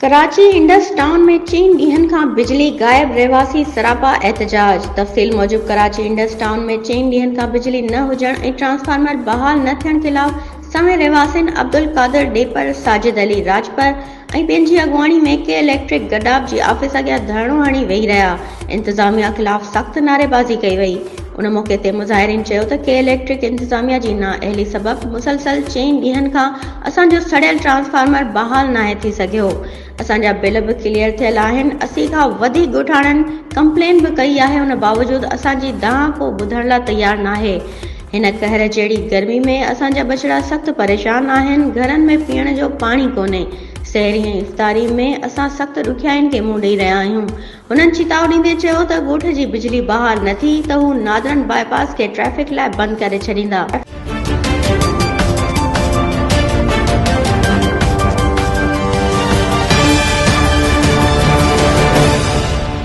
Karachi Indus town में 4 ॾींहनि खां बिजली गायब, रहवासी सरापा एहतजाज। तफ़सील मूजिब कराची इंडस टाउन में 4 ॾींहनि खां बिजली न हुजण ऐं ट्रांसफार्मर बहाल न थियण ख़िलाफ़ समें रहवासियुनि अब्दुल कादिर डेपर, साजिद अली राजपर ऐं पंहिंजी अॻुवाणी में के इलेक्ट्रिक गडाब जी ऑफिस अॻियां धरणो हणी वेही रहिया। इंतज़ामिया ख़िलाफ़ सख़्त नारेबाज़ी कई वई। उन मौक़े ते मुज़ाहिरीन चयो त के इलेक्ट्रिक इंतज़ामिया जी नाअहली सबबि मुसलसल 4 ॾींहनि खां असांजो सड़ियल ट्रांसफार्मर बहाल नाहे थी सघियो। असांजा बिल बि क्लियर थियल आहिनि। 80 खां वधीक ॻोठाणनि कंप्लेन बि कई आहे, उन बावजूद असांजी दांह को ॿुधण लाइ तयार नाहे। हिन कहर जहिड़ी गर्मी में असांजा बछड़ा सख़्त परेशान आहिनि। घरनि में पीअण जो पाणी कोन्हे। सहरी ऐं इफ़्तारी में असां सख़्त ॾुखियाईनि खे मुंहुं ॾेई रहिया आहियूं। हुननि चेतावनी ॾींदे चयो त ॻोठ जी बिजली बहाल न थी त हू नादरन बाईपास खे ट्रैफ़िक लाइ बंदि करे छॾींदा।